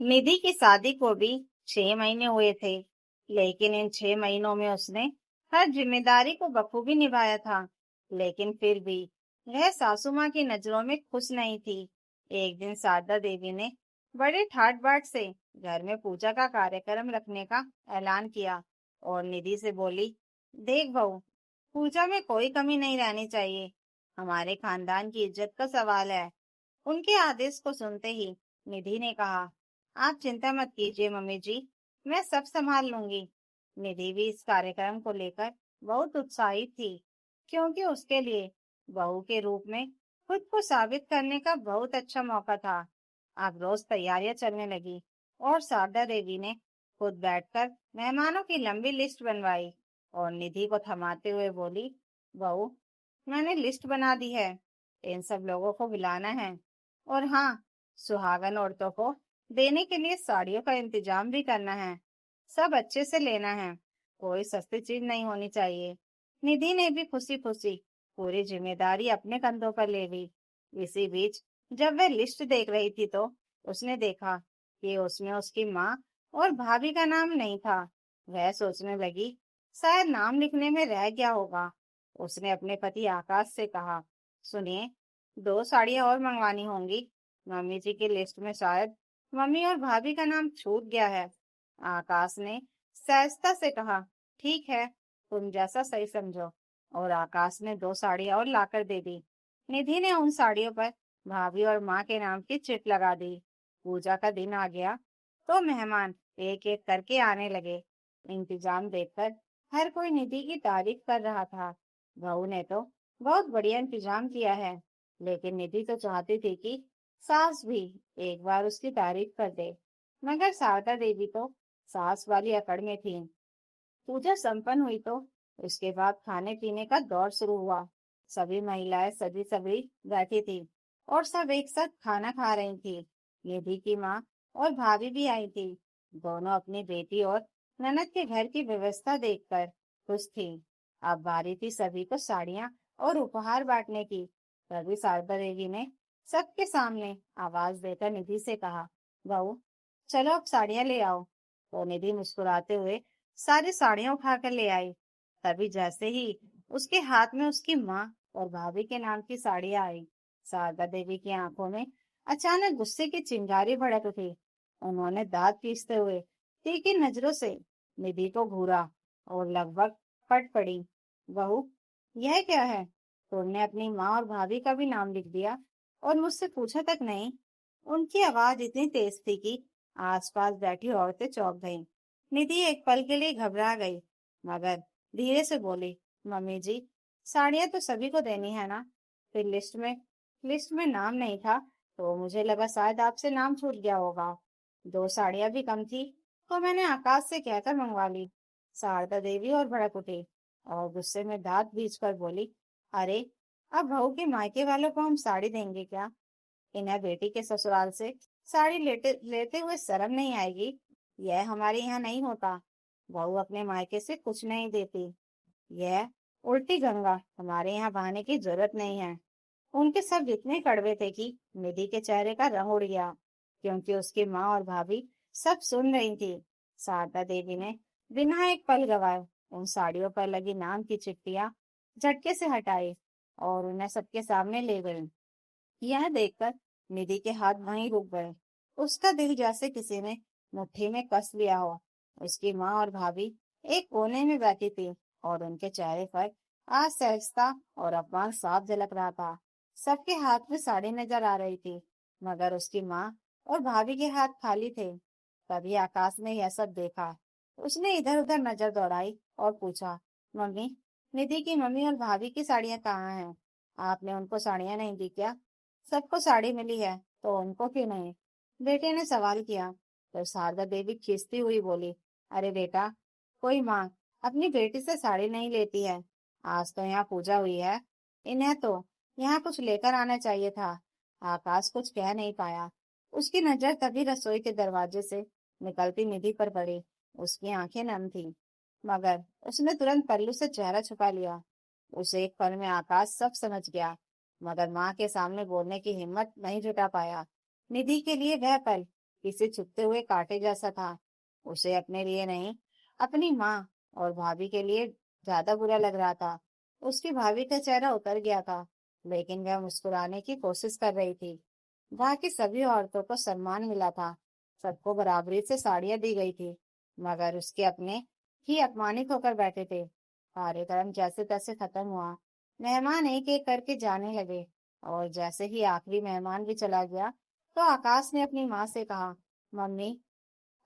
निधि की शादी को भी 6 महीने हुए थे, लेकिन इन 6 महीनों में उसने हर जिम्मेदारी को बखूबी निभाया था। लेकिन फिर भी वह सासू माँ की नजरों में खुश नहीं थी। एक दिन शारदा देवी ने बड़े ठाट बाट से घर में पूजा का कार्यक्रम रखने का ऐलान किया और निधि से बोली, देख बहू, पूजा में कोई कमी नहीं रहनी चाहिए। हमारे खानदान की इज्जत का सवाल है। उनके आदेश को सुनते ही निधि ने कहा, आप चिंता मत कीजिए मम्मी जी, मैं सब संभाल लूंगी। निधि भी इस कार्यक्रम को लेकर बहुत उत्साहित थी, क्योंकि उसके लिए बहू के रूप में खुद को साबित करने का बहुत अच्छा मौका था। अब रोज तैयारियां चलने लगी और शारदा देवी ने खुद बैठकर मेहमानों की लंबी लिस्ट बनवाई और निधि को थमाते हुए बोली, बहू, मैंने लिस्ट बना दी है। इन सब लोगों को बुलाना है। और हाँ, सुहागन औरतों को देने के लिए साड़ियों का इंतजाम भी करना है। सब अच्छे से लेना है, कोई सस्ती चीज नहीं होनी चाहिए। निधि ने भी खुशी खुशी पूरी जिम्मेदारी अपने कंधों पर ले ली। इसी बीच जब वह लिस्ट देख रही थी तो उसने देखा कि उसमें उसकी माँ और भाभी का नाम नहीं था। वह सोचने लगी, शायद नाम लिखने में रह गया होगा। उसने अपने पति आकाश से कहा, सुनिए, 2 साड़ियाँ और मंगवानी होंगी। मम्मी जी की लिस्ट में शायद मम्मी और भाभी का नाम छूट गया है। आकाश ने सहजता से कहा, ठीक है, तुम जैसा सही समझो। और आकाश ने 2 साड़ियाँ और लाकर दे दी। निधि ने उन साड़ियों पर भाभी और माँ के नाम की चिट लगा दी। पूजा का दिन आ गया तो मेहमान एक एक करके आने लगे। इंतजाम देखकर हर कोई निधि की तारीफ कर रहा था। बहू ने तो बहुत बढ़िया इंतजाम किया है, लेकिन निधि तो चाहती थी कि सास भी एक बार उसकी तारीफ कर दे। मगर शारदा देवी तो सास वाली अकड़ में थी। पूजा संपन्न हुई तो उसके बाद खाने पीने का दौर शुरू हुआ। सभी महिलाएं सजी सवरी बैठी थी और सब एक साथ खाना खा रही थी। निधि की माँ और भाभी भी आई थी। दोनों अपनी बेटी और ननद के घर की व्यवस्था देखकर खुश थी। अब बारी थी सभी को साड़ियाँ और उपहार बांटने की। तभी शारदा देवी ने सबके सामने आवाज देकर निधि से कहा, बहू, चलो अब साड़ियाँ ले आओ। तो निधि मुस्कुराते हुए सारी साड़ियां उठाकर ले आई। तभी जैसे ही उसके हाथ में उसकी माँ और भाभी के नाम की साड़ियां आई, शारदा देवी की आंखों में अचानक गुस्से की चिंगारी भड़क उठी। उन्होंने दांत पीसते हुए तीखी नजरों से निधि को घूरा और लगभग फट पड़ी। बहू, यह क्या है? तुमने अपनी माँ और भाभी का भी नाम लिख दिया और मुझसे पूछा तक नहीं। उनकी आवाज इतनी तेज थी कि आसपास बैठी औरतें चौंक गईं। निधि एक पल के लिए घबरा गई, मगर धीरे से बोली, मम्मी जी, साड़ियाँ तो सभी को देनी है ना। फिर लिस्ट में नाम नहीं था, तो मुझे लगा शायद आपसे नाम छूट गया होगा। 2 साड़ियाँ भी कम थी, तो मैंने आकाश से कहकर मंगवा ली। शारदा देवी और भड़क उठी और गुस्से में दांत बीच कर बोली, अरे, अब बहू के मायके वालों को हम साड़ी देंगे क्या? इन्हें बेटी के ससुराल से साड़ी लेते लेते हुए शर्म नहीं आएगी? यह हमारे यहाँ नहीं होता। बहू अपने मायके से कुछ नहीं देती। यह उल्टी गंगा हमारे यहाँ बहाने की जरूरत नहीं है। उनके शब्द इतने कड़वे थे कि निधि के चेहरे का रंग उड़ गया, क्योंकि उसकी माँ और भाभी सब सुन रही थी। शारदा देवी ने बिना एक पल गवाए उन साड़ियों पर लगी नाम की चिट्ठियां झटके से हटाई और उन्हें सबके सामने ले गई। यह देखकर निधि के हाथ वहीं रुक गए। उसका दिल जैसे किसी ने मुट्ठी में कस लिया हो। उसकी माँ और भाभी एक कोने में बैठी थी और उनके चेहरे पर असहजता और अपमान साफ झलक रहा था। सबके हाथ में साड़ी नजर आ रही थी, मगर उसकी माँ और भाभी के हाथ खाली थे। तभी आकाश ने यह सब देखा। उसने इधर उधर नजर दौड़ाई और पूछा, मम्मी, निधि की मम्मी और भाभी की साड़ियाँ कहाँ हैं? आपने उनको साड़ियाँ नहीं दी क्या? सबको साड़ी मिली है, तो उनको क्यों नहीं? बेटे ने सवाल किया। तो शारदा देवी खींचती हुई बोली, अरे बेटा, कोई माँ अपनी बेटी से साड़ी नहीं लेती है। आज तो यहाँ पूजा हुई है, इन्हें तो यहाँ कुछ लेकर आना चाहिए था। आकाश कुछ कह नहीं पाया। उसकी नजर तभी रसोई के दरवाजे से निकलती निधि पर पड़ी। उसकी आंखें नम थी, मगर उसने तुरंत पल्लू से चेहरा छुपा लिया। उस एक पल में आकाश सब समझ गया, मगर माँ के सामने बोलने की हिम्मत नहीं जुटा पाया। निधि के लिए वह पल किसी छुपते हुए कांटे जैसा था। उसे अपने लिए नहीं, अपनी माँ और भाभी के लिए ज्यादा बुरा लग रहा था। उसकी भाभी का चेहरा उतर गया था, लेकिन वह मुस्कुराने की कोशिश कर रही थी। वहां की सभी औरतों को सम्मान मिला था, सबको बराबरी से साड़ियां दी गई थी, मगर उसके अपने ही अपमानित होकर बैठे थे। कार्यक्रम जैसे तैसे खत्म हुआ। मेहमान एक एक करके जाने लगे, और जैसे ही आखिरी मेहमान भी चला गया, तो आकाश ने अपनी माँ से कहा, मम्मी,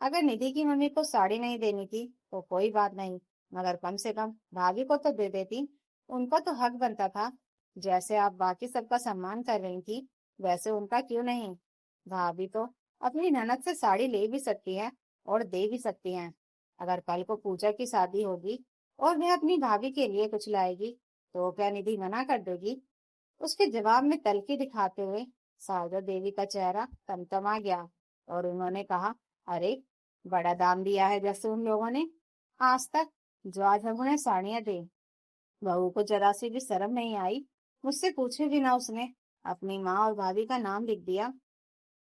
अगर निधि की मम्मी को साड़ी नहीं देनी थी तो कोई बात नहीं, मगर कम से कम भाभी को तो दे देती। उनको तो हक बनता था। जैसे आप बाकी सबका सम्मान कर रही थी, वैसे उनका क्यों नहीं। भाभी तो अपनी ननद से साड़ी ले भी सकती है और दे भी सकती हैं। अगर कल को पूजा की शादी होगी और वह अपनी भाभी के लिए कुछ लाएगी, तो क्या निधि मना कर देगी? उसके जवाब में तल्खी दिखाते हुए शारदा देवी का चेहरा तमतमा गया, और उन्होंने कहा, अरे, बड़ा दाम दिया है जैसे उन लोगों ने आज तक, जो आज हम उन्हें साड़ियां दे। बहू को जरा सी भी शर्म नहीं आई। मुझसे पूछे बिना उसने अपनी माँ और भाभी का नाम लिख दिया।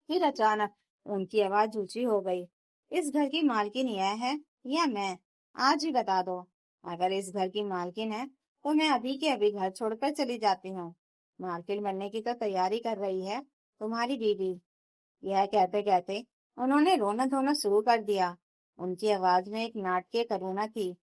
फिर अचानक उनकी आवाज ऊंची हो गई, इस घर की मालकिन यह है या मैं? आज ही बता दो। अगर इस घर की मालकिन है तो मैं अभी के अभी घर छोड़कर चली जाती हूँ। मालकिन बनने की तो तैयारी कर रही है तुम्हारी बीवी। यह कहते कहते उन्होंने रोना धोना शुरू कर दिया। उनकी आवाज में एक नाटकीय करुणा थी,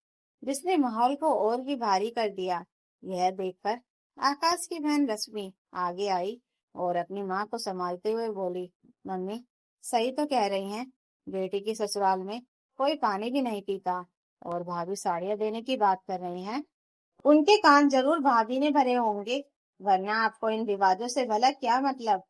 जिसने माहौल को और भी भारी कर दिया। यह देखकर आकाश की बहन रश्मि आगे आई और अपनी माँ को संभालते हुए बोली, मम्मी, सही तो कह रही हैं। बेटी की ससुराल में कोई पानी भी नहीं पीता, और भाभी साड़ियाँ देने की बात कर रही हैं। उनके कान जरूर भाभी ने भरे होंगे, वरना आपको इन विवादों से भला क्या मतलब?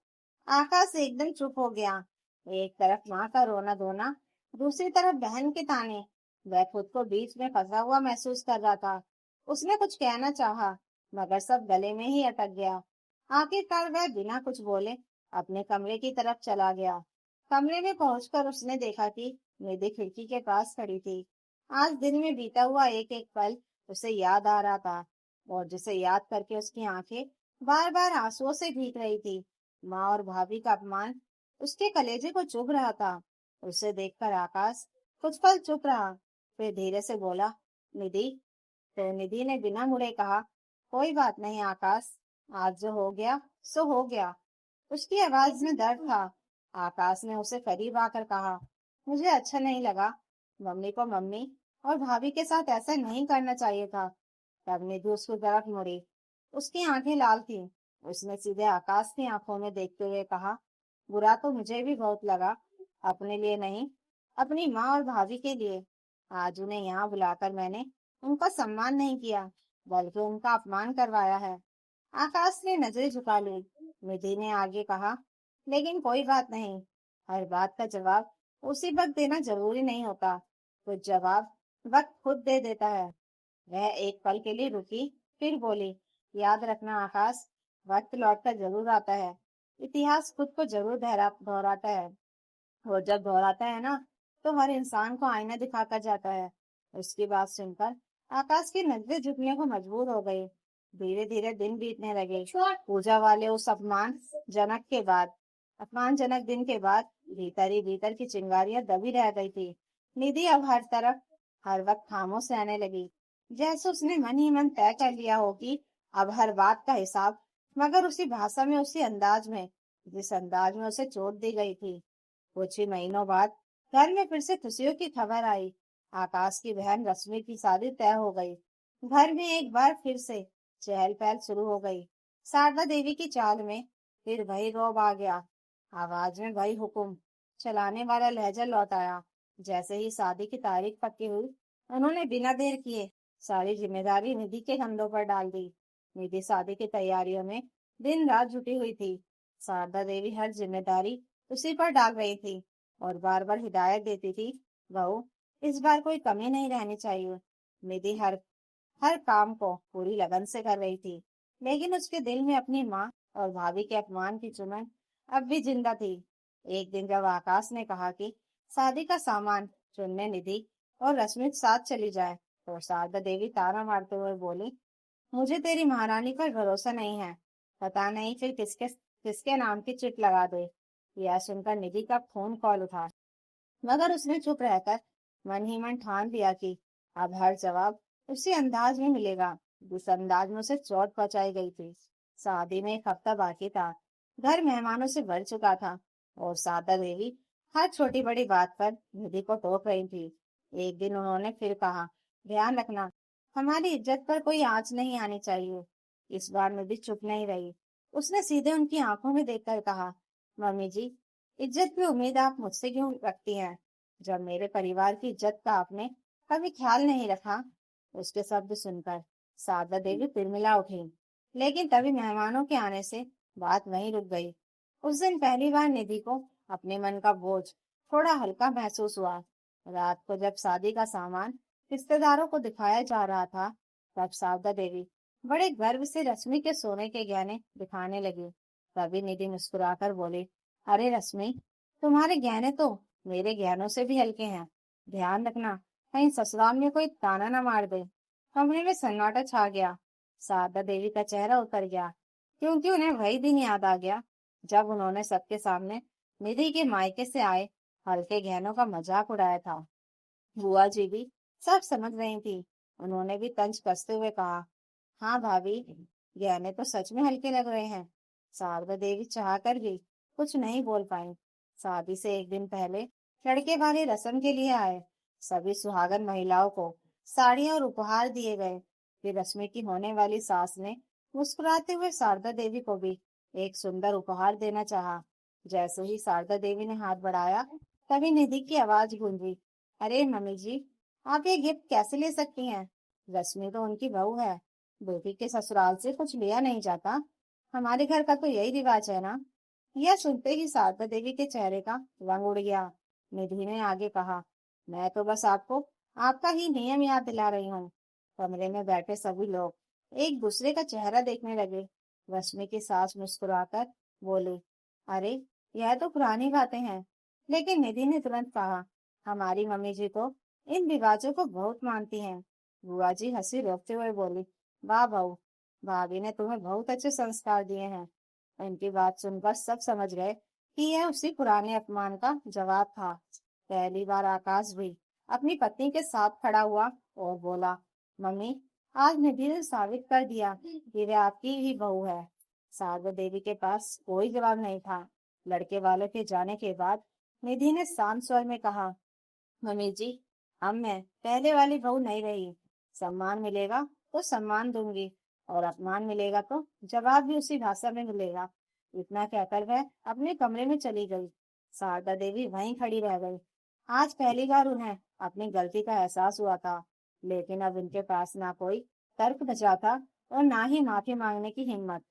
आकाश एकदम चुप हो गया। एक तरफ माँ का रोना धोना, दूसरी तरफ बहन के ताने। वह खुद को बीच में फंसा हुआ महसूस कर रहा था। उसने कुछ कहना चाहा, मगर सब गले में ही अटक गया। आखिरकार वह बिना कुछ बोले अपने कमरे की तरफ चला गया। कमरे में पहुंचकर उसने देखा कि निधि खिड़की के पास खड़ी थी। आज दिन में बीता हुआ एक एक पल उसे याद आ रहा था, और जिसे याद करके उसकी आंखें बार बार आंसुओं से भीग रही थी। माँ और भाभी का अपमान उसके कलेजे को चुभ रहा था। उसे देखकर आकाश कुछ पल चुप रहा, फिर धीरे से बोला, निधि। तो निधि ने बिना मुड़े कहा, कोई बात नहीं आकाश, आज जो हो गया सो हो गया। उसकी आवाज में दर्द था। आकाश ने उसे करीब आकर कहा, मुझे अच्छा नहीं लगा। मम्मी को मम्मी और भाभी के साथ ऐसा नहीं करना चाहिए था। तब निधि उसकी तरफ मुड़ी। उसकी आंखें लाल थीं। उसने सीधे आकाश की आंखों में देखते हुए कहा, बुरा तो मुझे भी बहुत लगा, अपने लिए नहीं, अपनी माँ और भाभी के लिए। आज उन्हें यहाँ बुलाकर मैंने उनका सम्मान नहीं किया, बल्कि उनका अपमान करवाया है। आकाश ने नजरें झुका ली। निधि ने आगे कहा, लेकिन कोई बात नहीं, हर बात का जवाब उसी वक्त देना जरूरी नहीं होता। कुछ जवाब वक्त खुद दे देता है। वह एक पल के लिए रुकी, फिर बोली, याद रखना आकाश, वक्त लौट कर जरूर आता है। इतिहास खुद को जरूर दोहराता है। और जब दोहराता है ना, तो हर इंसान को आईना दिखाकर जाता है। उसकी बात सुनकर आकाश की नजरें झुकने को मजबूर हो गई। धीरे धीरे दिन बीतने लगे। पूजा वाले उस अपमानजनक दिन के बाद भीतर ही भीतर की चिंगारियां दबी रह गई थी। निधि अब हर तरफ हर वक्त खामोश रहने लगी, जैसे उसने मन ही मन तय कर लिया हो कि अब हर बात का हिसाब, मगर उसी भाषा में, उसी अंदाज में, जिस अंदाज में उसे चोट दी गई थी। कुछ ही महीनों बाद घर में फिर से खुशियों की खबर आई। आकाश की बहन रश्मि की शादी तय हो गई। घर में एक बार फिर से चहल पहल शुरू हो गई। शारदा देवी की चाल में फिर वही रौब आ गया, आवाज में वही हुक्म, चलाने वाला लहजा लौट आया। जैसे ही शादी की तारीख पक्की हुई, उन्होंने बिना देर किए सारी जिम्मेदारी निधि के कंधों पर डाल दी। निधि शादी की तैयारियों में दिन रात जुटी हुई थी। शारदा देवी हर जिम्मेदारी उसी पर डाल रही थी, और बार बार हिदायत देती थी, बहू, इस बार कोई कमी नहीं रहनी चाहिए। निधि हर हर काम को पूरी लगन से कर रही थी, लेकिन उसके दिल में अपनी माँ और भाभी के अपमान की चुभन अब भी जिंदा थी। एक दिन जब आकाश ने कहा कि शादी का सामान चुनने निधि और रश्मि साथ चली जाए, तो शारदा देवी ताना मारते हुए बोली, मुझे तेरी महारानी पर भरोसा नहीं है। पता नहीं फिर किसके किसके नाम की चिट लगा दे। यह सुनकर निधि का फोन कॉल उठा, मगर उसने चुप रहकर मन ही मन ठान लिया कि अब हर जवाब उसी अंदाज में मिलेगा जिस अंदाज में उसे चोट पहुंचाई गई थी। शादी में एक हफ्ता बाकी था। घर मेहमानों से भर चुका था और सादा देवी हर छोटी बड़ी बात पर निधि को टोक रही थी। एक दिन उन्होंने फिर कहा, ध्यान रखना, हमारी इज्जत पर कोई आंच नहीं आनी चाहिए। इस बार निधि चुप नहीं रही। उसने सीधे उनकी आंखों में देखकर कहा, मम्मी जी, इज्जत की उम्मीद आप मुझसे क्यों रखती हैं, जब मेरे परिवार की इज्जत का आपने कभी ख्याल नहीं रखा। उसके शब्द सुनकर सारदा देवी तिलमिला उठी, लेकिन तभी मेहमानों के आने से बात वहीं रुक गई। उस दिन पहली बार निधि को अपने मन का बोझ थोड़ा हल्का महसूस हुआ। रात को जब शादी का सामान रिश्तेदारों को दिखाया जा रहा था, तब सारदा देवी बड़े गर्व से रश्मि के सोने के गहने दिखाने लगी। तभी निधि मुस्कुराकर बोली, अरे रश्मि, तुम्हारे गहने तो मेरे गहनों से भी हल्के हैं। ध्यान रखना, कहीं ससुराल में कोई ताना न मार दे। कमरे में सन्नाटा छा गया। शारदा देवी का चेहरा उतर गया, क्योंकि उन्हें वही दिन याद आ गया जब उन्होंने सबके सामने निधि के मायके से आए हल्के गहनों का मजाक उड़ाया था। बुआ जी भी सब समझ रही थी। उन्होंने भी तंज कसते हुए कहा, हाँ भाभी, गहने तो सच में हल्के लग रहे हैं। शारदा देवी चाहकर भी कुछ नहीं बोल पाई। शादी से एक दिन पहले लड़के वाले रस्म के लिए आए सभी सुहागन महिलाओं को साड़ियां और उपहार दिए गए। फिर रश्मि की होने वाली सास ने मुस्कुराते हुए शारदा देवी को भी एक सुंदर उपहार देना चाहा। जैसे ही शारदा देवी ने हाथ बढ़ाया, तभी निधि की आवाज गूंजी, अरे मम्मी जी, आप ये गिफ्ट कैसे ले सकती हैं? रश्मि तो उनकी बहू है। बेटी के ससुराल से कुछ लिया नहीं जाता। हमारे घर का तो यही रिवाज है ना। यह सुनते ही शारदा देवी के चेहरे का रंग उड़ गया। निधि ने आगे कहा, मैं तो बस आपको आपका ही नियम याद दिला रही हूँ। कमरे में बैठे सभी लोग एक दूसरे का चेहरा देखने लगे। रश्मि की सास मुस्कुराकर बोली, अरे यह तो पुरानी बातें हैं। लेकिन निधि ने तुरंत कहा, हमारी मम्मी जी तो इन रिवाजों को बहुत मानती हैं। बुआ जी हंसी रोकते हुए बोली, वाह बहू, भाभी ने तुम्हें बहुत अच्छे संस्कार दिए हैं। उनकी बात सुनकर सब समझ गए कि यह उसी पुराने अपमान का जवाब था। पहली बार आकाश भी अपनी पत्नी के साथ खड़ा हुआ और बोला, मम्मी, आज निधि ने साबित कर दिया कि वह आपकी ही बहू है। शारदा देवी के पास कोई जवाब नहीं था। लड़के वालों के जाने के बाद निधि ने शांत स्वर में कहा, मम्मी जी, अब मैं पहले वाली बहू नहीं रही। सम्मान मिलेगा तो सम्मान दूंगी, और अपमान मिलेगा तो जवाब भी उसी भाषा में मिलेगा। इतना कहकर वह अपने कमरे में चली गई। शारदा देवी वहीं खड़ी रह गई। आज पहली बार उन्हें अपनी गलती का एहसास हुआ था, लेकिन अब उनके पास ना कोई तर्क बचा था और ना ही माफी मांगने की हिम्मत।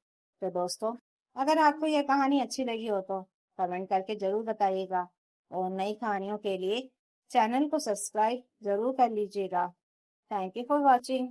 तो दोस्तों, अगर आपको यह कहानी अच्छी लगी हो तो कमेंट करके जरूर बताइएगा, और नई कहानियों के लिए चैनल को सब्सक्राइब जरूर कर लीजिएगा। Thank you for watching.